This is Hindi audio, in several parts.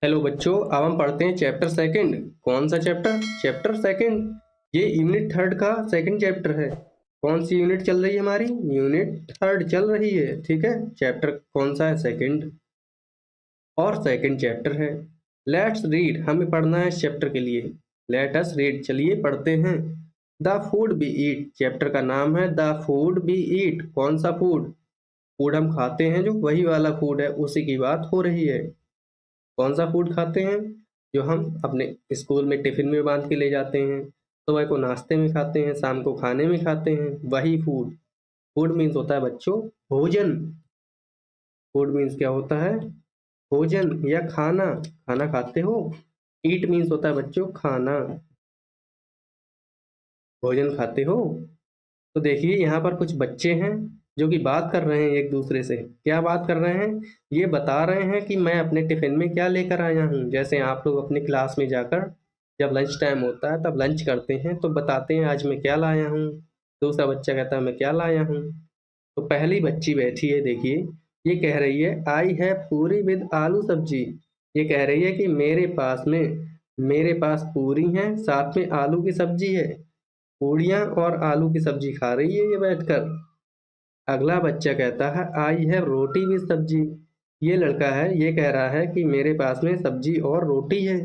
हेलो बच्चों, अब हम पढ़ते हैं चैप्टर सेकंड। कौन सा चैप्टर? Chapter second. ये यूनिट थर्ड का सेकंड चैप्टर है। कौन सी यूनिट चल रही है हमारी? यूनिट थर्ड चल रही है। ठीक है, चैप्टर कौन सा है? सेकंड, और सेकंड चैप्टर है। लेट्स रीड, हमें पढ़ना है इस चैप्टर के लिए। लेट अस रीड, चलिए पढ़ते हैं। The food we eat, chapter का नाम है द फूड बी ईट। कौन सा फूड? फूड हम खाते हैं जो वही वाला फूड है, उसी की बात हो रही है। कौन सा फूड खाते हैं? जो हम अपने स्कूल में टिफिन में बांध के ले जाते हैं, सुबह को नाश्ते में खाते हैं, शाम को खाने में खाते हैं, वही फूड। फूड मीन्स होता है बच्चों भोजन। फूड मीन्स क्या होता है? भोजन या खाना। खाना खाते हो। ईट मीन्स होता है बच्चों खाना। भोजन खाते हो। तो देखिए यहाँ पर कुछ बच्चे हैं जो कि बात कर रहे हैं एक दूसरे से। क्या बात कर रहे हैं? ये बता रहे हैं कि मैं अपने टिफिन में क्या लेकर आया हूँ। जैसे आप लोग अपनी क्लास में जाकर जब लंच टाइम होता है तब लंच करते हैं तो बताते हैं आज मैं क्या लाया हूँ। दूसरा बच्चा कहता है मैं क्या लाया हूँ। तो पहली बच्ची बैठी है, देखिए, ये कह रही है आई हैव पूरी विद आलू सब्जी। ये कह रही है कि मेरे पास पूरी है, साथ में आलू की सब्जी है। पूड़ियाँ और आलू की सब्जी खा रही है ये बैठकर। अगला बच्चा कहता है आई हैव रोटी विद सब्जी। ये लड़का है, ये कह रहा है कि मेरे पास में सब्जी और रोटी है।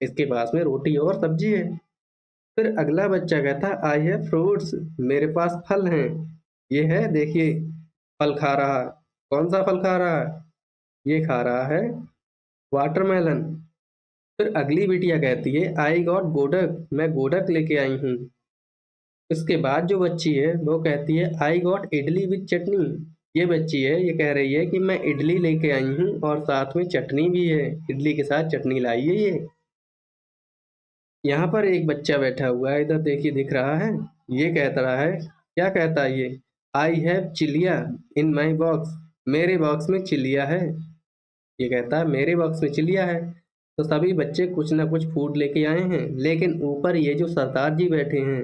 इसके पास में रोटी और सब्जी है। फिर अगला बच्चा कहता है आई हैव फ्रूट्स, मेरे पास फल हैं। ये है, देखिए, फल खा रहा है। कौन सा फल खा रहा है? ये खा रहा है वाटरमेलन। फिर अगली बिटिया कहती है आई गॉट गोडक, मैं गोडक लेके आई हूँ। इसके बाद जो बच्ची है वो कहती है आई गॉट इडली विद चटनी। ये बच्ची है, ये कह रही है कि मैं इडली लेके आई हूँ और साथ में चटनी भी है। इडली के साथ चटनी लाई है ये। यहाँ पर एक बच्चा बैठा हुआ है, इधर देखिए, दिख रहा है। ये कहता रहा है, क्या कहता है ये? आई हैव चिलिया इन माई बॉक्स, मेरे बॉक्स में चिलिया है। ये कहता है मेरे बॉक्स में चिलिया है। तो सभी बच्चे कुछ ना कुछ फूड लेके आए हैं, लेकिन ऊपर ये जो सरदार जी बैठे हैं,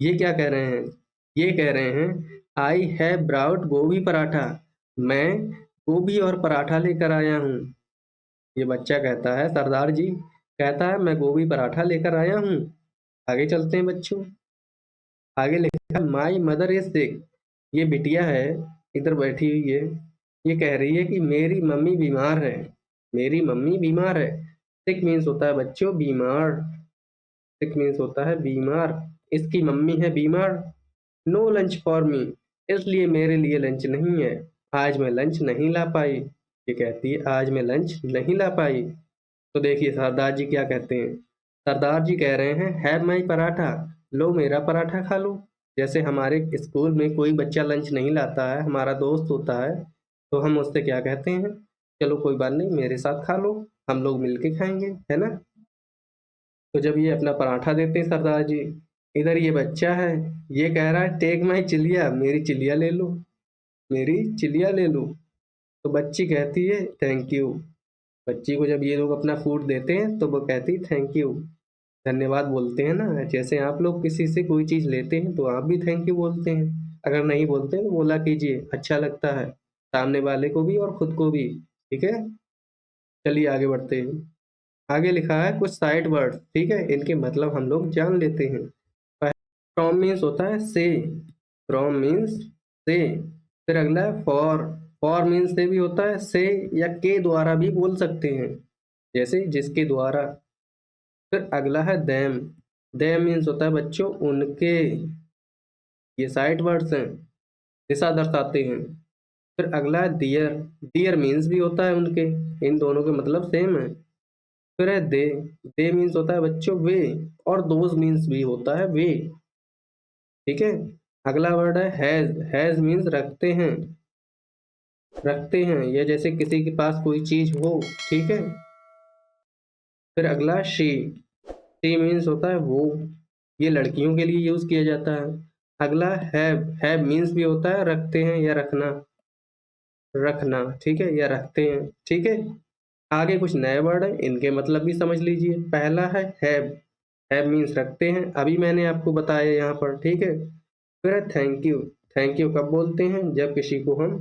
ये क्या कह रहे हैं? ये कह रहे हैं आई हैव ब्राउट गोभी पराठा, मैं गोभी और पराठा लेकर आया हूँ। ये बच्चा कहता है, सरदार जी कहता है मैं गोभी पराठा लेकर आया हूँ। आगे चलते हैं बच्चों। आगे लिखा है माई मदर इज सिक। ये बिटिया है, इधर बैठी हुई है। ये कह रही है कि मेरी मम्मी बीमार है। मेरी मम्मी बीमार है। सिक मीन्स होता है बच्चों बीमार। सिक मीन्स होता है बीमार। इसकी मम्मी है बीमार। नो लंच फॉर मी, इसलिए मेरे लिए लंच नहीं है। आज मैं लंच नहीं ला पाई। ये कहती है आज मैं लंच नहीं ला पाई। तो देखिए सरदार जी क्या कहते हैं। सरदार जी कह रहे हैं हैव माई पराठा, लो मेरा पराठा खा लो। जैसे हमारे स्कूल में कोई बच्चा लंच नहीं लाता है, हमारा दोस्त होता है, तो हम उससे क्या कहते हैं? चलो कोई बात नहीं, मेरे साथ खा लो, हम लोग मिलके खाएंगे, है ना। तो जब ये अपना पराठा देते हैं सरदार जी, इधर ये बच्चा है, ये कह रहा है टेक माई चिलिया, मेरी चिलिया ले लो, मेरी चिलिया ले लो। तो बच्ची कहती है थैंक यू। बच्ची को जब ये लोग अपना फूड देते हैं तो वो कहती है थैंक यू। धन्यवाद बोलते हैं ना, जैसे आप लोग किसी से कोई चीज़ लेते हैं तो आप भी थैंक यू बोलते हैं। अगर नहीं बोलते हैं तो बोला कीजिए, अच्छा लगता है सामने वाले को भी और खुद को भी। ठीक है, चलिए आगे बढ़ते हैं। आगे लिखा है कुछ साइड वर्ड, ठीक है, इनके मतलब हम लोग जान लेते हैं। फ्रॉम मीन्स होता है से। फ्रॉम मीन्स से। फिर अगला है फॉर। फॉर मीन्स से भी होता है, से या के द्वारा भी बोल सकते हैं, जैसे जिसके द्वारा। फिर अगला है देम। देम मीन्स होता है बच्चों उनके। ये साइड वर्ड्स हैं, दिशा दर्शाते हैं। फिर अगला है दियर। दियर मीन्स भी होता है उनके। इन दोनों के मतलब सेम है। फिर है दे मीन्स होता है बच्चों वे, और दोज मीन्स भी होता है वे। ठीक है। अगला वर्ड है हैज। हैज मीन्स रखते हैं। रखते हैं, या जैसे किसी के पास कोई चीज हो। ठीक है। फिर अगला शी। शी मीन्स होता है वो, ये लड़कियों के लिए यूज किया जाता है। अगला हैव। हैव मीन्स भी होता है रखते हैं या रखना। रखना, ठीक है, या रखते हैं। ठीक है। आगे कुछ नए वर्ड हैं, इनके मतलब भी समझ लीजिए। पहला है हैव। हैव मीन्स रखते हैं, अभी मैंने आपको बताया यहाँ पर। ठीक है। फिर है थैंक यू। थैंक यू कब बोलते हैं? जब किसी को हम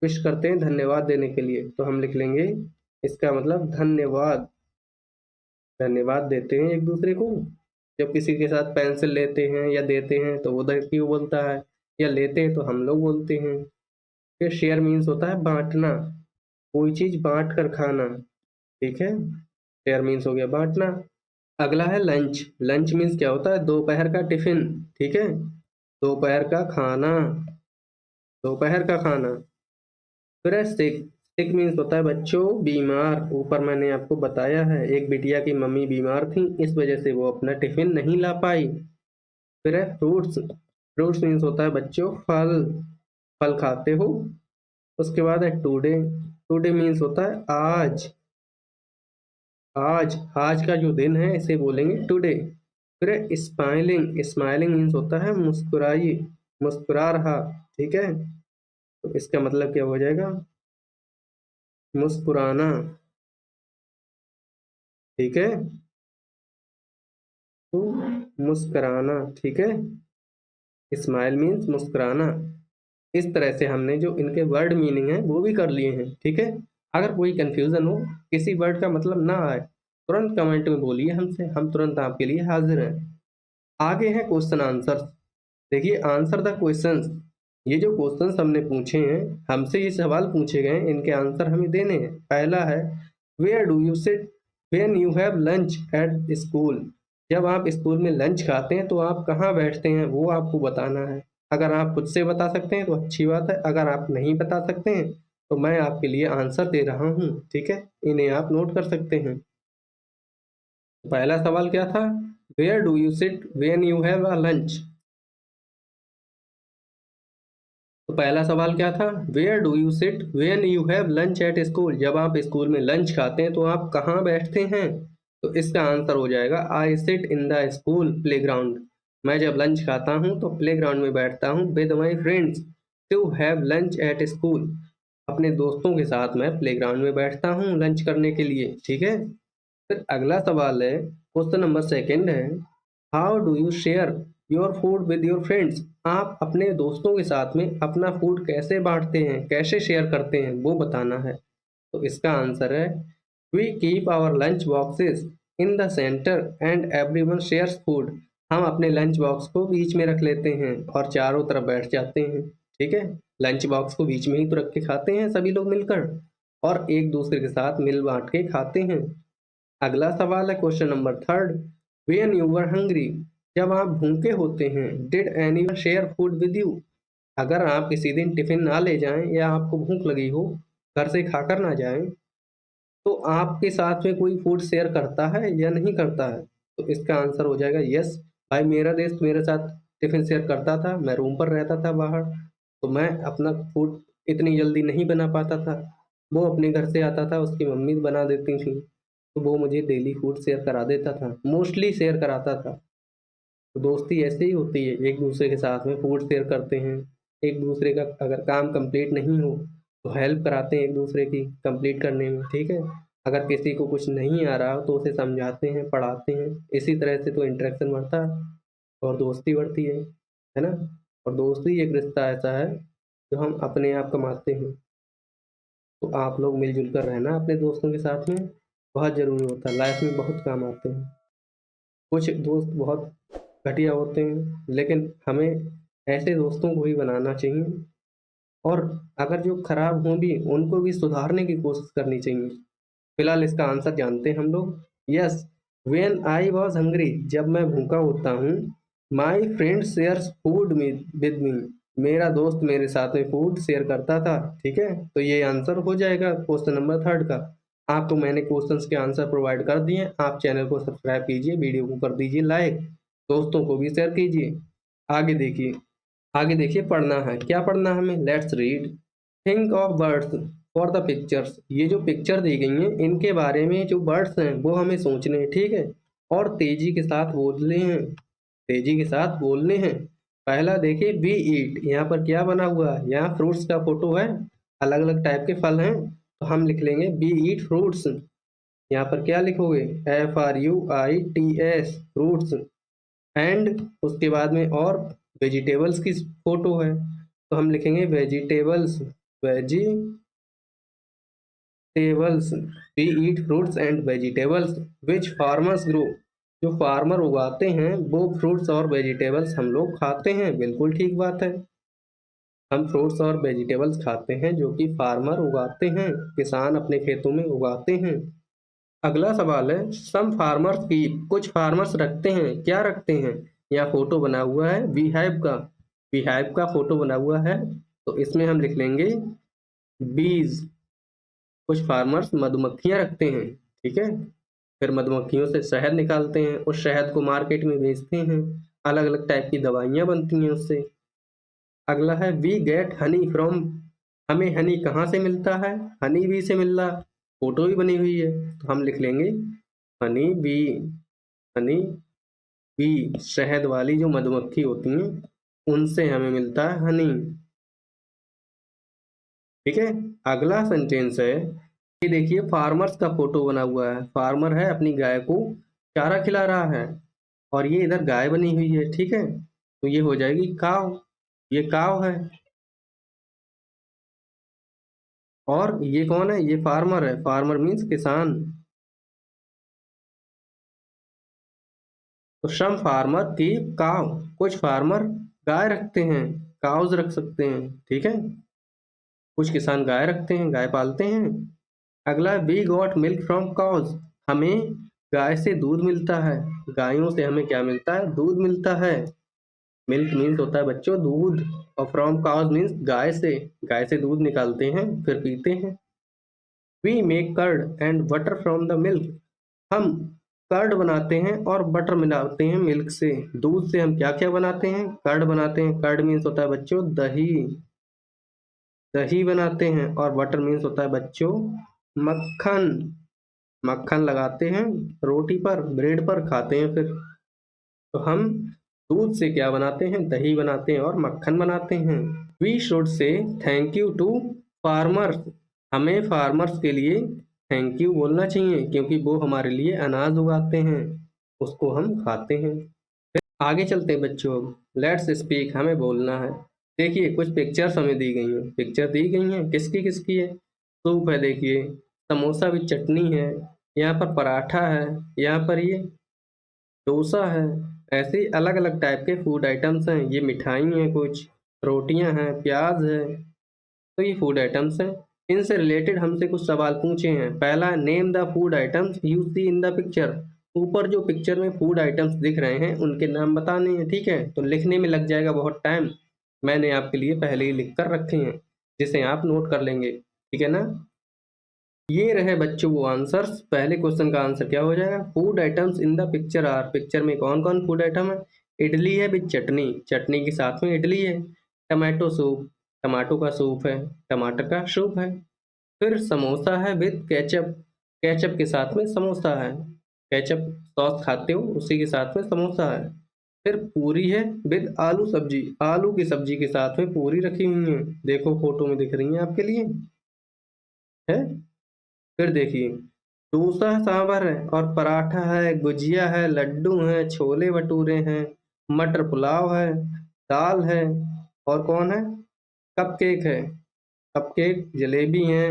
विश करते हैं धन्यवाद देने के लिए, तो हम लिख लेंगे इसका मतलब धन्यवाद, धन्यवाद देते हैं एक दूसरे को। जब किसी के साथ पेंसिल लेते हैं या देते हैं तो वो थैंक यू बोलता है, या लेते हैं तो हम लोग बोलते हैं। फिर शेयर मीन्स होता है बांटना, कोई चीज बांट कर खाना, ठीक है, शेयर मीन्स हो गया बांटना। अगला है लंच। लंच मीन्स क्या होता है, दोपहर का टिफिन, ठीक है, दोपहर का खाना, दोपहर का खाना। फिर है सिक। सिक मीन्स होता है बच्चों बीमार। ऊपर मैंने आपको बताया है, एक बिटिया की मम्मी बीमार थी, इस वजह से वो अपना टिफिन नहीं ला पाई। फिर है फ्रूट्स। फ्रूट्स मीन्स होता है बच्चों फल, फल खाते हो। उसके बाद है टुडे। टुडे मीन्स होता है आज, आज, आज का जो दिन है इसे बोलेंगे टुडे। फिर है स्माइलिंग। स्माइलिंग मीन्स होता है मुस्कुराइए, मुस्कुरा रहा, ठीक है, तो इसका मतलब क्या हो जाएगा, मुस्कुराना, ठीक है, तो मुस्कुराना, ठीक है, स्माइल मीन्स मुस्कुराना। इस तरह से हमने जो इनके वर्ड मीनिंग है वो भी कर लिए हैं, ठीक है। अगर कोई कंफ्यूजन हो, किसी वर्ड का मतलब ना आए, तुरंत कमेंट में बोलिए हमसे, हम तुरंत आपके लिए हाजिर हैं। आगे है क्वेश्चन आंसर। देखिए आंसर द क्वेश्चंस। ये जो क्वेश्चंस हमने पूछे हैं, हमसे ये सवाल पूछे गए हैं, इनके आंसर हमें देने हैं। पहला है where do you sit when you have lunch at school. जब आप स्कूल में लंच खाते हैं तो आप कहाँ बैठते हैं, वो आपको बताना है। अगर आप खुद से बता सकते हैं तो अच्छी बात है, अगर आप नहीं बता सकते हैं तो मैं आपके लिए आंसर दे रहा हूँ, ठीक है, इन्हें आप नोट कर सकते हैं। पहला सवाल क्या था, where do you sit when you have a lunch. तो पहला सवाल क्या था, where do you sit when you have lunch at school. जब आप स्कूल में लंच खाते हैं तो आप कहाँ बैठते हैं, तो इसका आंसर हो जाएगा I sit in the school playground. मैं जब लंच खाता हूँ तो प्लेग्राउंड में बैठता हूँ with my friends to have lunch at school. अपने दोस्तों के साथ मैं प्लेग्राउंड में बैठता हूँ लंच करने के लिए, ठीक है। फिर अगला सवाल है, क्वेश्चन नंबर सेकंड है, how do you share your food with your friends. आप अपने दोस्तों के साथ में अपना फूड कैसे बांटते हैं, कैसे शेयर करते हैं, वो बताना है। तो इसका आंसर है we keep our lunch boxes in the centre and everyone shares food. हम अपने लंच बॉक्स को बीच में रख लेते हैं और चारों तरफ बैठ जाते हैं, ठीक है। लंच बॉक्स को बीच में ही तो रख के खाते हैं सभी लोग मिलकर, और एक दूसरे के साथ मिल बांट के खाते हैं। अगला सवाल है question number third, when you were hungry. जब आप भूखे होते हैं, did anyone share food with you. अगर आप किसी दिन टिफिन ना ले जाएं या आपको भूख लगी हो, घर से खाकर ना जाएं, तो आपके साथ में कोई फूड शेयर करता है या नहीं करता है। तो इसका आंसर हो जाएगा यस। भाई मेरा दोस्त मेरे साथ टिफिन शेयर करता था, मैं रूम पर रहता था बाहर, तो मैं अपना फूड इतनी जल्दी नहीं बना पाता था, वो अपने घर से आता था, उसकी मम्मी बना देती थी, तो वो मुझे डेली फूड शेयर करा देता था, मोस्टली शेयर कराता था। तो दोस्ती ऐसे ही होती है, एक दूसरे के साथ में फूड शेयर करते हैं, एक दूसरे का अगर काम कंप्लीट नहीं हो तो हेल्प कराते हैं एक दूसरे की कंप्लीट करने में, ठीक है। अगर किसी को कुछ नहीं आ रहा हो तो उसे समझाते हैं, पढ़ाते हैं, इसी तरह से तो इंटरेक्शन बढ़ता है और दोस्ती बढ़ती है ना। और दोस्ती एक रिश्ता ऐसा है जो हम अपने आप कमाते हैं। तो आप लोग मिलजुल कर रहना अपने दोस्तों के साथ में, बहुत ज़रूरी होता है, लाइफ में बहुत काम आते हैं। कुछ दोस्त बहुत घटिया होते हैं, लेकिन हमें ऐसे दोस्तों को ही बनाना चाहिए, और अगर जो खराब हों भी उनको भी सुधारने की कोशिश करनी चाहिए। फिलहाल इसका आंसर जानते हैं हम लोग, yes, when I was hungry. जब मैं भूखा होता हूँ, my friend shares food with me. मेरा दोस्त मेरे साथ में फूड शेयर करता था, ठीक है। तो ये आंसर हो जाएगा क्वेश्चन नंबर थर्ड का। आपको मैंने क्वेश्चंस के आंसर प्रोवाइड कर दिए, आप चैनल को सब्सक्राइब कीजिए, वीडियो को कर दीजिए लाइक, दोस्तों को भी शेयर कीजिए। आगे देखिए, आगे देखिए पढ़ना है, क्या पढ़ना है हमें, let's read. Think of birds for the pictures. ये जो पिक्चर दी गई हैं इनके बारे में, जो बर्ड्स हैं वो हमें सोचने हैं, ठीक है, और तेजी के साथ बोलने हैं, तेजी के साथ बोलने हैं। पहला देखिए वी ईट, यहाँ पर क्या बना हुआ है, यहाँ फ्रूट्स का फोटो है, अलग अलग टाइप के फल हैं, तो हम लिख लेंगे वी ईट फ्रूट्स। यहाँ पर क्या लिखोगे, FRUITS फ्रूट्स। एंड उसके बाद में और वेजिटेबल्स की फोटो है, तो हम लिखेंगे vegetables, vegetables, tables we eat fruits and vegetables which farmers grow. जो फार्मर उगाते हैं वो फ्रूट्स और वेजिटेबल्स हम लोग खाते हैं। बिल्कुल ठीक बात है, हम फ्रूट्स और वेजिटेबल्स खाते हैं जो कि फार्मर उगाते हैं, किसान अपने खेतों में उगाते हैं। अगला सवाल है सम फार्मर्स की, कुछ फार्मर्स रखते हैं, क्या रखते हैं। यहाँ फोटो बना हुआ है वी हाइव का फोटो बना हुआ है, तो इसमें हम लिख लेंगे बीज। कुछ फार्मर्स मधुमक्खियां रखते हैं, ठीक है। फिर मधुमक्खियों से शहद निकालते हैं, उस शहद को मार्केट में बेचते हैं, अलग अलग टाइप की दवाइयाँ बनती हैं उससे। अगला है वी गेट हनी फ्रॉम। हमें हनी कहाँ से मिलता है, हनी बी से मिल रहा, फोटो भी बनी हुई है, तो हम लिख लेंगे हनी बी। हनी बी, शहद वाली जो मधुमक्खी होती हैं उनसे हमें मिलता है हनी, ठीक है। अगला सेंटेंस है, ये देखिए फार्मर्स का फोटो बना हुआ है, फार्मर है अपनी गाय को चारा खिला रहा है, और ये इधर गाय बनी हुई है, ठीक है। तो ये हो जाएगी काव, ये काव है। और ये कौन है, ये फार्मर है, फार्मर मीन्स किसान। तो सम फार्मर कीप काव, कुछ फार्मर गाय रखते हैं, काउज रख सकते हैं, ठीक है। कुछ किसान गाय रखते हैं, गाय पालते हैं। अगला we got milk from cows. हमें गाय से दूध मिलता है, गायों से हमें क्या मिलता है, दूध मिलता है। मिल्क मीन्स होता है बच्चों दूध, और फ्रॉम काउज मीन्स गाय से दूध निकालते हैं फिर पीते हैं। We make curd and butter from the milk. हम कर्ड बनाते हैं और बटर मिलाते हैं मिल्क से। दूध से हम क्या क्या बनाते हैं, कर्ड बनाते हैं, कर्ड मीन्स होता है बच्चों दही, दही बनाते हैं। और बटर मीन्स होता है बच्चों मक्खन, मक्खन लगाते हैं रोटी पर, ब्रेड पर खाते हैं फिर। तो हम दूध से क्या बनाते हैं, दही बनाते हैं और मक्खन बनाते हैं। We should say thank you to farmers. हमें फार्मर्स के लिए थैंक यू बोलना चाहिए, क्योंकि वो हमारे लिए अनाज उगाते हैं, उसको हम खाते हैं। आगे चलते हैं बच्चों, लेट्स स्पीक, हमें बोलना है। देखिए कुछ पिक्चर्स हमें दी गई हैं, पिक्चर दी गई हैं, किसकी किसकी है। सूप है, देखिए समोसा भी, चटनी है, यहाँ पर पराठा है, यहाँ पर ये डोसा है। ऐसे ही अलग अलग टाइप के फूड आइटम्स हैं, ये मिठाई हैं, कुछ रोटियां हैं, प्याज है। तो ये फूड आइटम्स हैं, इनसे रिलेटेड हमसे कुछ सवाल पूछे हैं। पहला, name the food items you see in the picture. ऊपर जो पिक्चर में फूड आइटम्स दिख रहे हैं उनके नाम बताने हैं, ठीक है। तो लिखने में लग जाएगा बहुत टाइम, मैंने आपके लिए पहले ही लिख कर रखे हैं, जिसे आप नोट कर लेंगे, ठीक है ना। ये रहे बच्चों वो आंसर्स। पहले क्वेश्चन का आंसर क्या हो जाएगा, food items in the picture are. Picture में कौन कौन फूड आइटम है, इडली है विद चटनी, चटनी के साथ में इडली है। टमाटो सूप, टमाटो का सूप है, टमाटर का सूप है। फिर समोसा है विद केचप, केचप के साथ में समोसा है, केचप सॉस खाते हो उसी के साथ में समोसा है। फिर पूरी है विद आलू सब्जी, आलू की सब्जी के साथ में पूरी रखी हुई है, देखो फोटो में दिख रही है आपके लिए, है। फिर देखिए डोसा सांभर है, और पराठा है, गुजिया है, लड्डू है, छोले भटूरे हैं, मटर पुलाव है, दाल है, और कौन है, कपकेक है, कपकेक जलेबी है,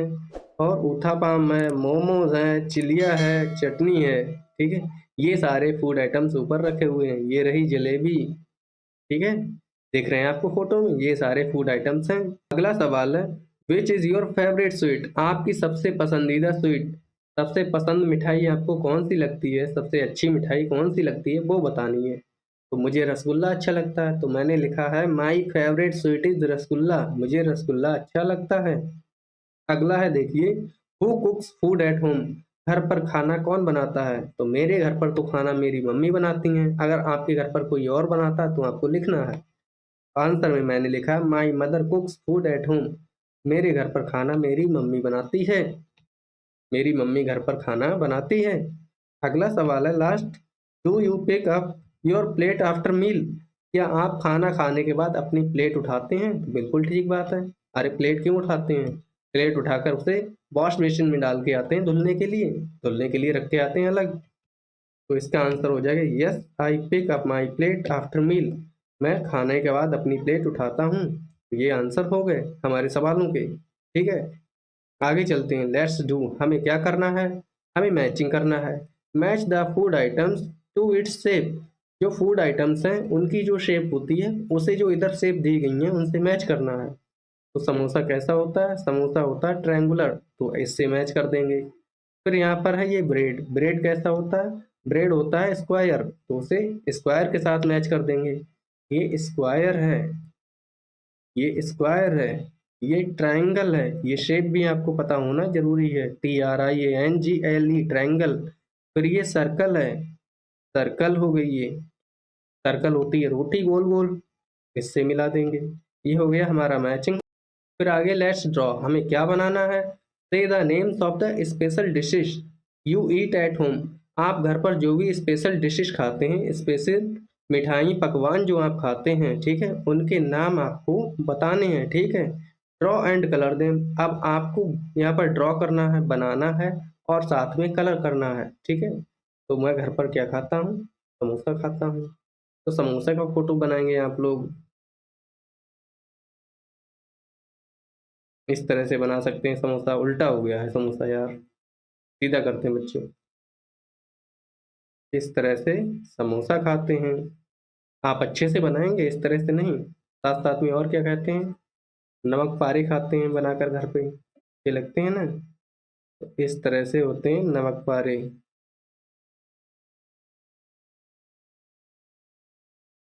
और उत्थापम है, मोमोज है, चिलिया है, चटनी है, ठीक है। ये सारे फूड आइटम्स ऊपर रखे हुए हैं, ये रही जलेबी, ठीक है। दिख रहे हैं आपको फोटो में, ये सारे फूड आइटम्स हैं। अगला सवाल है which is your favourite sweet. आपकी सबसे पसंदीदा स्वीट, सबसे पसंद मिठाई आपको कौन सी लगती है, सबसे अच्छी मिठाई कौन सी लगती है वो बतानी है। तो मुझे रसगुल्ला अच्छा लगता है, तो मैंने लिखा है my favourite sweet is rasgulla, मुझे रसगुल्ला अच्छा लगता है। अगला है देखिए हु कुक्स फूड एट होम। घर पर खाना कौन बनाता है, तो मेरे घर पर तो खाना मेरी मम्मी बनाती हैं। अगर आपके घर पर कोई और बनाता है तो आपको लिखना है। आंसर में मैंने लिखा my mother कुक्स food at home, मेरे घर पर खाना मेरी मम्मी बनाती है, मेरी मम्मी घर पर खाना बनाती है। अगला सवाल है last, do you pick up your plate after meal. क्या आप खाना खाने के बाद अपनी प्लेट उठाते हैं, तो बिल्कुल ठीक बात है। अरे प्लेट क्यों उठाते हैं, प्लेट उठाकर उसे वॉश बेसिन में डाल के आते हैं धुलने के लिए, धुलने के लिए रख के आते हैं अलग। तो इसका आंसर हो जाएगा yes I pick up my plate after meal, मैं खाने के बाद अपनी प्लेट उठाता हूँ। ये आंसर हो गए हमारे सवालों के, ठीक है। आगे चलते हैं, लेट्स डू, हमें क्या करना है, हमें मैचिंग करना है। Match the food items to its shape, जो फूड आइटम्स हैं उनकी जो शेप होती है उसे जो इधर शेप दी गई है उनसे मैच करना है। तो समोसा कैसा होता है, समोसा होता है ट्रायंगुलर, तो इससे मैच कर देंगे। फिर यहाँ पर है ये ब्रेड, ब्रेड कैसा होता है, ब्रेड होता है स्क्वायर, तो उसे स्क्वायर के साथ मैच कर देंगे। ये स्क्वायर है, ये स्क्वायर है, ये ट्रायंगल है, ये शेप भी आपको पता होना जरूरी है, TRIANGLE ट्रायंगल। फिर ये सर्कल है, सर्कल हो गई ये, सर्कल होती है रोटी गोल गोल, इससे मिला देंगे। ये हो गया हमारा मैचिंग। फिर आगे लेट्स ड्रॉ, हमें क्या बनाना है, say the names of the special dishes you eat at home, आप घर पर जो भी स्पेशल डिशेस खाते हैं, स्पेशल मिठाई पकवान जो आप खाते हैं, ठीक है, उनके नाम आपको बताने हैं, ठीक है। ड्रॉ एंड कलर देम, अब आपको यहाँ पर ड्रॉ करना है, बनाना है और साथ में कलर करना है, ठीक है। तो मैं घर पर क्या खाता हूँ, समोसा खाता हूँ, तो समोसा का फोटो बनाएंगे आप लोग, इस तरह से बना सकते हैं। समोसा उल्टा हो गया है समोसा यार, सीधा करते हैं बच्चों, इस तरह से समोसा खाते हैं। आप अच्छे से बनाएंगे, इस तरह से नहीं। साथ साथ में और क्या कहते हैं, नमक पारे खाते हैं बनाकर घर पे, ये लगते हैं ना, तो इस तरह से होते हैं नमक पारे,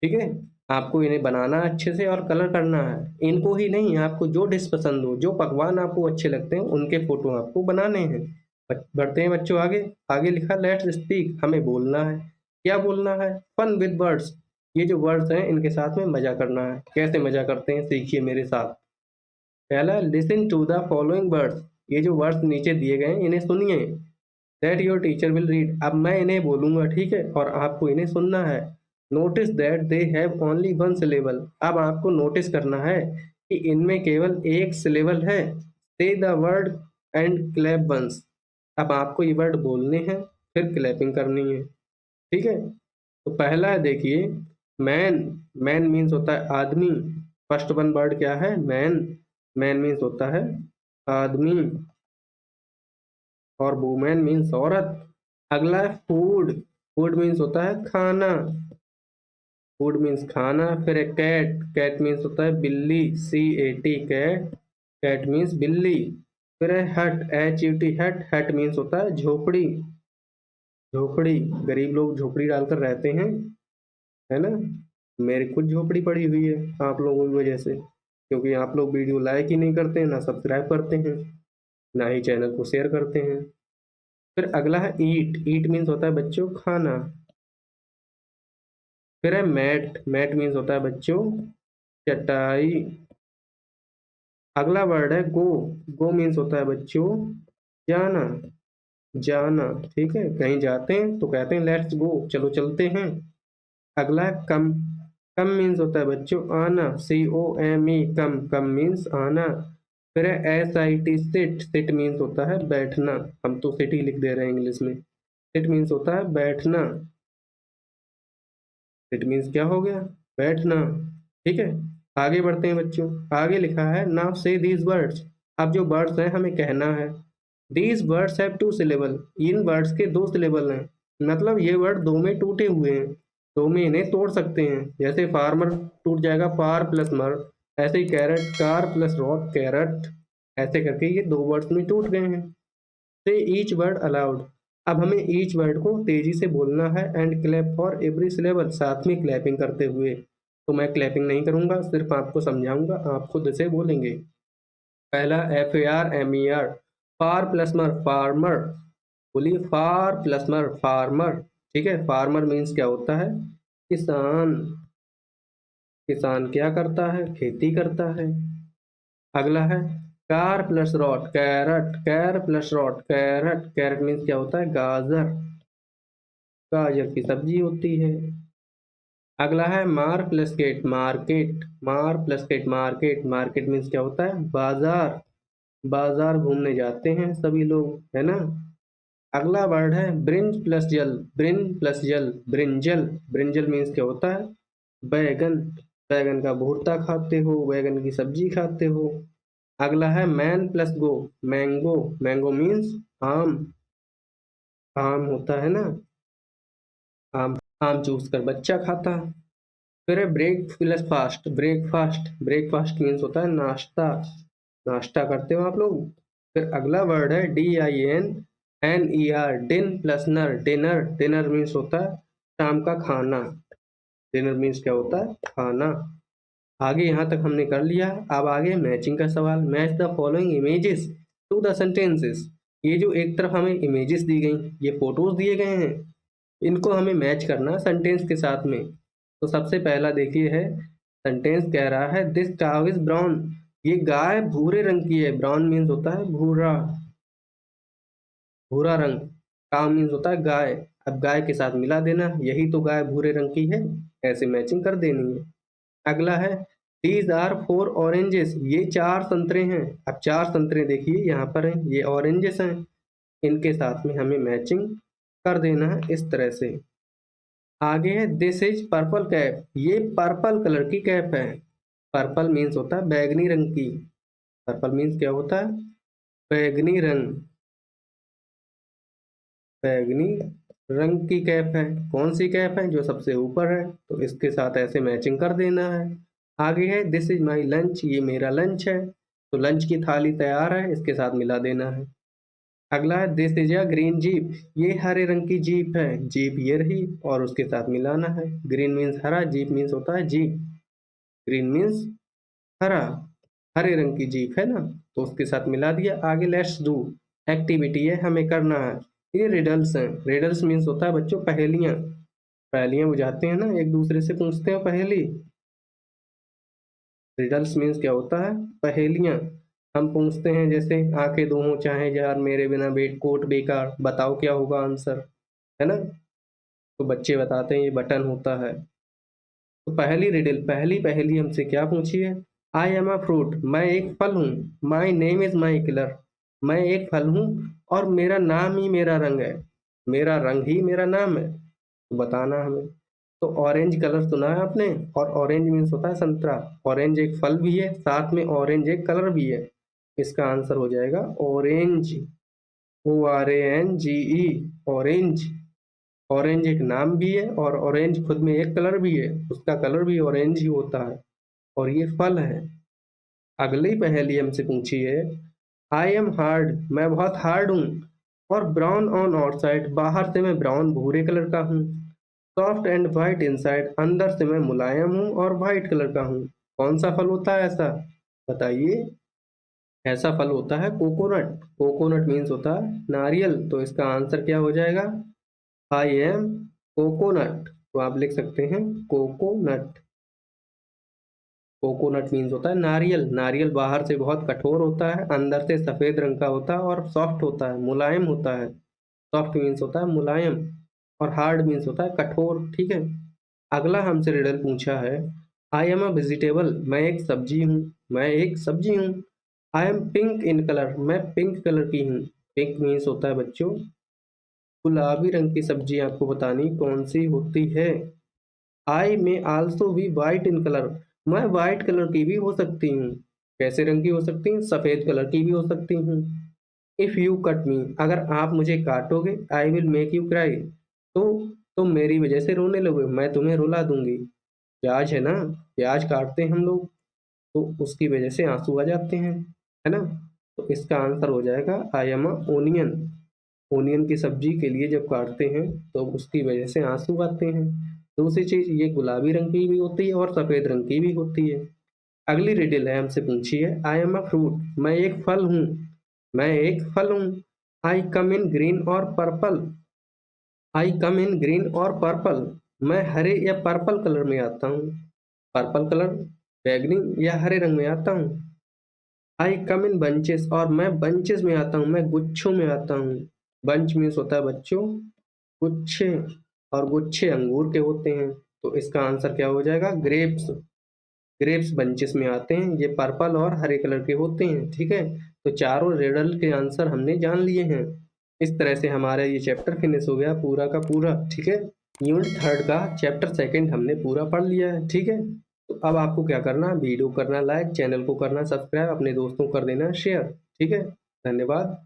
ठीक है। आपको इन्हें बनाना है अच्छे से और कलर करना है, इनको ही नहीं, आपको जो डिश पसंद हो, जो पकवान आपको अच्छे लगते हैं उनके फोटो आपको बनाने हैं। बढ़ते हैं बच्चों आगे। आगे लिखा लेट्स स्पीक, हमें बोलना है, क्या बोलना है, फन विद वर्ड्स, ये जो वर्ड्स हैं इनके साथ में मजा करना है। कैसे मजा करते हैं सीखिए मेरे साथ। पहला, listen to the following words, ये जो वर्ड्स नीचे दिए गए हैं इन्हें सुनिए। That your teacher will read, अब मैं इन्हें बोलूंगा, ठीक है, और आपको इन्हें सुनना है। Notice that they have only one syllable, अब आपको नोटिस करना है कि इनमें केवल एक सिलेबल है। Say the word and clap once, अब आपको ये वर्ड बोलने हैं फिर क्लैपिंग करनी है, ठीक है। तो पहला है देखिए, मैन, मैन मीन्स होता है आदमी, फर्स्ट वन वर्ड क्या है, मैन, मैन मीन्स होता है आदमी, और वुमेन मीन्स औरत। अगला है फूड, फूड मीन्स होता है खाना, फूड मीन्स खाना। फिर है कैट, कैट मीन्स होता है बिल्ली, CAT कैट, कैट मीन्स बिल्ली। फिर है हट, HUT हट, हट मीन्स होता है झोपड़ी, झोपड़ी, गरीब लोग झोपड़ी डालकर रहते हैं, है ना। मेरी खुद झोपड़ी पड़ी हुई है आप लोगों की वजह से, क्योंकि आप लोग वीडियो लाइक ही नहीं करते हैं, ना सब्सक्राइब करते हैं, ना ही चैनल को शेयर करते हैं। फिर अगला है ईट, ईट मीन्स होता है बच्चों खाना। फिर है मैट, मैट मीन्स होता है बच्चों चटाई। अगला वर्ड है गो, गो मीन्स होता है बच्चों जाना, जाना, ठीक है, कहीं जाते हैं तो कहते हैं लेट्स गो, चलो चलते हैं। अगला है कम, कम मीन्स होता है बच्चों आना, COME कम, कम मीन्स आना। फिर है SIT सिट, सिट मीन्स होता है बैठना, हम तो सिट ही लिख दे रहे हैं इंग्लिश में, सिट मीन्स होता है बैठना, इट मीन्स क्या हो गया, बैठना, ठीक है। आगे बढ़ते हैं बच्चों, आगे लिखा है नाउ से दीज वर्ड्स, अब जो वर्ड्स हैं हमें कहना है। These words have two syllable, in words के दो सिलेबल हैं, मतलब ये वर्ड दो में टूटे हुए हैं, दो में इन्हें तोड़ सकते हैं। जैसे फार्मर टूट जाएगा फार प्लस मर, ऐसे ही carrot car plus rot carrot, ऐसे करके ये दो वर्ड्स में टूट गए हैं। से ईच वर्ड अलाउड, अब हमें ईच वर्ड को तेजी से बोलना है and clap for every syllable, साथ में क्लैपिंग करते हुए। तो मैं क्लैपिंग नहीं करूंगा, सिर्फ आपको समझाऊंगा, आप खुद से बोलेंगे। पहला FARMER, फार प्लस मर फार्मर, बोलिए फार प्लस मर फार्मर, ठीक है। फार्मर मीन्स क्या होता है, किसान, किसान क्या करता है, खेती करता है। अगला है car plus rot carrot, car plus rot carrot, carrot means क्या होता है गाजर, गाजर की सब्जी होती है। अगला है mar plus get market, mar plus get market, market means क्या होता है बाजार, बाजार घूमने जाते हैं सभी लोग, है ना। अगला वर्ड है ब्रिंज प्लस जल, ब्रिंज प्लस जल ब्रिंजल, ब्रिंजल मीन्स क्या होता है बैगन, बैगन का भुर्ता खाते हो, बैगन की सब्जी खाते हो। अगला है मैन प्लस गो, मैंगो, मैंगो मीन्स आम, आम होता है ना, आम, आम चूस कर बच्चा खाता। फिर है break plus fast, breakfast, breakfast means होता है नाश्ता, नाश्ता करते हो आप लोग। फिर अगला वर्ड है DINNER, डिन प्लस नर, डिनर, डिनर मीन्स होता है शाम का खाना, डिनर मीन्स क्या होता है, खाना। आगे यहाँ तक हमने कर लिया। अब आगे मैचिंग का सवाल, match the following images to the sentences. ये जो एक तरफ हमें इमेजेस दी गई, ये फोटोज दिए गए हैं, इनको हमें मैच करना सेंटेंस के साथ में। तो सबसे पहला देखिए है, सेंटेंस कह रहा है दिस काउ इज ब्राउन, ये गाय भूरे रंग की है, ब्राउन मीन्स होता है भूरा, भूरा रंग, काउ मीन्स होता है गाय। अब गाय के साथ मिला देना, यही तो गाय भूरे रंग की है, ऐसे मैचिंग कर देनी है। अगला है दीज आर 4 ऑरेंजेस, ये 4 संतरे हैं। अब 4 संतरे देखिए यहाँ पर हैं, ये ऑरेंजेस हैं, इनके साथ में हमें मैचिंग कर देना है इस तरह से। आगे है दिस इज पर्पल कैप, ये पर्पल कलर की कैप है, पर्पल मीन्स होता है बैगनी रंग की, पर्पल मीन्स क्या होता है, बैगनी रंग, बैगनी रंग की कैप है। कौन सी कैप है, जो सबसे ऊपर है, तो इसके साथ ऐसे मैचिंग कर देना है। आगे है दिस इज माई लंच, ये मेरा लंच है, तो लंच की थाली तैयार है, इसके साथ मिला देना है। अगला है this is a green jeep, ये हरे रंग की जीप है, जीप ये रही, और उसके साथ मिलाना है। ग्रीन मीन्स हरा, जीप मीन्स होता है जीप, ग्रीन मीन्स हरा, हरे रंग की जीप है ना, तो उसके साथ मिला दिया। आगे लेट्स डू, एक्टिविटी है, हमें करना है। ये रिडल्स हैं, रिडल्स मीन्स होता है बच्चों पहेलियां, पहेलियां बुझाते हैं ना, एक दूसरे से पूछते हैं पहेली। रिडल्स मीन्स क्या होता है, पहेलियां, हम पूछते हैं जैसे आंखें दो हों चाहे यार मेरे बिना बेट कोट बेकार, बताओ क्या होगा आंसर, है ना, तो बच्चे बताते हैं ये बटन होता है। तो पहली रिडल, पहली पहेली हमसे क्या पूछी है, आई एम अ फ्रूट, मैं एक फल हूँ, my name is my killer, मैं एक फल हूँ और मेरा नाम ही मेरा रंग है, मेरा रंग ही मेरा नाम है, तो बताना हमें। तो ऑरेंज कलर सुना है आपने, और ऑरेंज मीन्स होता है संतरा, ऑरेंज एक फल भी है, साथ में ऑरेंज एक कलर भी है, इसका आंसर हो जाएगा ऑरेंज, ORANGE, ऑरेंज। ऑरेंज एक नाम भी है और ऑरेंज खुद में एक कलर भी है, उसका कलर भी ऑरेंज ही होता है, और ये फल है। अगली पहेली हमसे पूछी है, आई एम हार्ड, मैं बहुत हार्ड हूँ, और ब्राउन ऑन आउटसाइड, बाहर से मैं ब्राउन भूरे कलर का हूँ, सॉफ्ट एंड वाइट इनसाइड, अंदर से मैं मुलायम हूँ और वाइट कलर का हूँ। कौन सा फल होता है ऐसा, बताइए। ऐसा फल होता है कोकोनट, कोकोनट मीन्स होता है नारियल, तो इसका आंसर क्या हो जाएगा, आई एम कोकोनट, तो आप लिख सकते हैं कोकोनट। कोकोनट मीन्स होता है नारियल, नारियल बाहर से बहुत कठोर होता है, अंदर से सफेद रंग का होता है और सॉफ्ट होता है, मुलायम होता है, सॉफ्ट मीन्स होता है मुलायम, और हार्ड मीन्स होता है कठोर, ठीक है। अगला हमसे रिडल पूछा है, आई एम अ वेजिटेबल, मैं एक सब्जी हूँ, मैं एक सब्जी हूँ, I am pink in colour, मैं पिंक कलर की हूँ, पिंक मीन्स होता है बच्चों गुलाबी रंग की सब्जी, आपको बतानी कौन सी होती है। आई में also be white in colour, मैं वाइट कलर की भी हो सकती हूँ, कैसे रंग की हो सकती हूँ, सफेद कलर की भी हो सकती हूँ। इफ यू कट मी, अगर आप मुझे काटोगे, I will make you cry, तो तुम मेरी वजह से रोने लगोगे, मैं तुम्हें रुला दूंगी। प्याज है ना, प्याज काटते हैं हम लोग, तो उसकी वजह से आंसू आ जाते हैं, है ना, तो इसका आंसर हो जाएगा I am a onion, onion की सब्जी के लिए जब काटते हैं तो उसकी वजह से आंसू आते हैं। दूसरी चीज, ये गुलाबी रंग की भी होती है और सफेद रंग की भी होती है। अगली रिडल है, हमसे पूछी है, आई एम अ फ्रूट, मैं एक फल हूँ, मैं एक फल हूँ, आई कम इन ग्रीन और पर्पल, आई कम इन ग्रीन और पर्पल, मैं हरे या पर्पल कलर में आता हूँ, पर्पल कलर बैगनी या हरे रंग में आता हूँ। आई कम इन बंचेस, और मैं बंचेस में आता हूँ, मैं गुच्छों में आता हूँ। बंच मीन्स होता है बच्चों गुच्छे, और गुच्छे अंगूर के होते हैं, तो इसका आंसर क्या हो जाएगा, ग्रेप्स, ग्रेप्स बंचेस में आते हैं, ये पर्पल और हरे कलर के होते हैं, ठीक है। तो चारों रिडल के आंसर हमने जान लिए हैं। इस तरह से हमारा ये चैप्टर फिनिश हो गया पूरा का पूरा, ठीक है। यूनिट 3 का चैप्टर 2 हमने पूरा पढ़ लिया है, ठीक है। तो अब आपको क्या करना है, वीडियो करना लाइक, चैनल को करना सब्सक्राइब, अपने दोस्तों को कर देना शेयर। ठीक है, धन्यवाद।